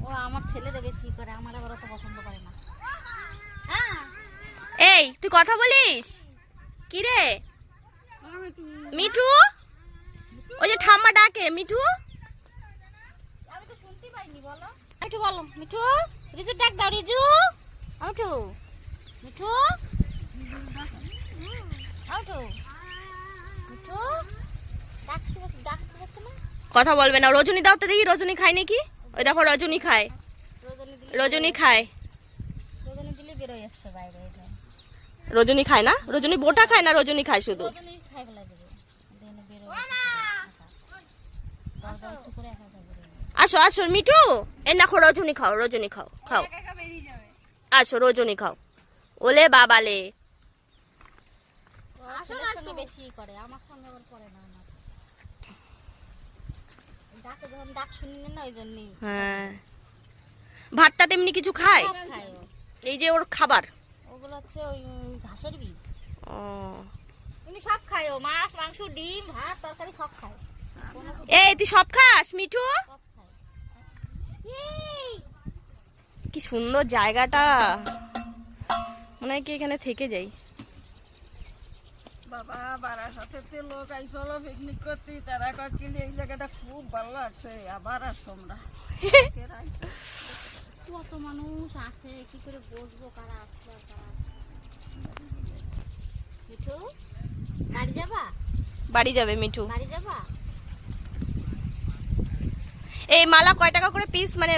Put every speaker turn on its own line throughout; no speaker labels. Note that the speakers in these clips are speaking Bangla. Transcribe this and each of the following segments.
ও আমার ছেলেরা বেশি করে, আমার আবার অত পছন্দ করে না।
এই তুই কথা বলিস কি রে মিঠু? ওই যে ঠাম্মা ডাকে মিঠু।
আমি তো শুনতেই পাইনি। বলো মিঠু, বলো মিঠু। রিজু ডাক দাও, রিজু। মিঠু, মিঠু, মিঠু, মিঠু। ডাকতে পারছে না,
কথা বলবে না। রজনী দাও তো দেখি, রজনী খায় নাকি? ওই দেখো রজনী খায়, রজনী খায়।
রজনী দিলে বেরোয় আসবে বাইরে।
রজনী খায় না? রজনী বোটা খায় না, রজনী খায় শুধু?
রজনী খাই ফেলা দেবে, বেরোয়। দরজা উঁচু করে একা একা বেরোয়।
আসো আসো মিঠু, এ না রজনী খাও, রজনী খাও, খাও। আসো রজনী খাও। ওলে বাবালে,
ছেলের সঙ্গে বেশি করে, আমার সঙ্গে আবার করে না। আমার ডাকে যখন ডাক শুনি না, ওই জন্যই।
হ্যাঁ, ভাতটা তেমনি কিছু খায়?
খায় ও।
এই যে ওর খাবার
ওগুলো হচ্ছে ওই ঘাসের বীজ।
ও।
উনি সব খায়, ও মাছ মাংস ডিম ভাত তরকারি সব খায়।
এই তুই সব খাস মিঠু?
সব খায়। এই,
কি সুন্দর জায়গাটা, মনে হয় কি এখানে থেকে যাই।
বাবা বারাসাতে লোক আইসলো পিকনিক করতে, তারা কিনে এই জায়গাটা খুব ভালো লাগছে, আবার আস তোমরা।
কত মানুষ আসে, কি করে বসবো, কারা আসবে আর কারা। মিঠু, বাড়ি যাবা?
বাড়ি যাবে মিঠু?
বাড়ি যাবা?
এই মালা কয় টাকা করে পিস, মানে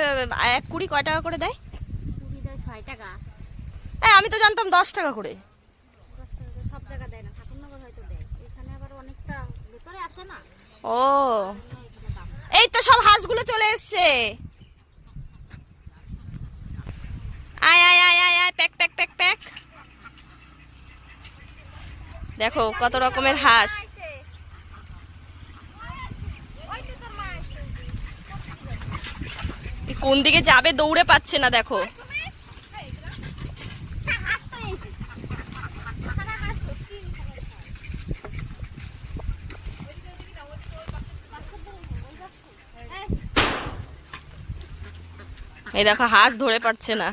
এক কুড়ি কয় টাকা করে দেয়?
6 টাকা।
আমি তো জানতাম 10 টাকা করে।
10 টাকা করে সব জায়গা দেয় না, ঠাকুরনগর হয়তো দেয়। এখানে আবার অনেকটা ভেতরে আসে না,
ও
এখানে দাম।
এই তো সব হাঁসগুলো চলে এসছে। আয় আয় আয় আয় আয়, প্যাক প্যাক প্যাক প্যাক। দেখো কত রকমের হাঁস। কোন দিকে যাবে দৌড়ে পাচ্ছে না, দেখো। এই দেখো হাঁস ধরে পাচ্ছে না।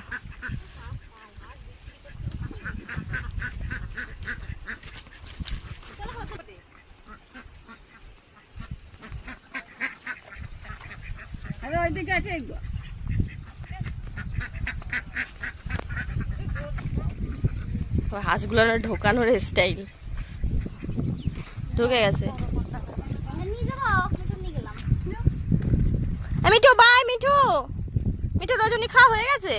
আরে ওইদিকে আছে এগুলো।
হাঁসগুলো ঢোকানোর স্টাইল ঢুকে গেছে।
নিয়ে যাবো, মিঠু নিয়ে গেলাম।
মিঠু বাই মিঠু, মিঠু রজনী খাওয়া হয়ে গেছে।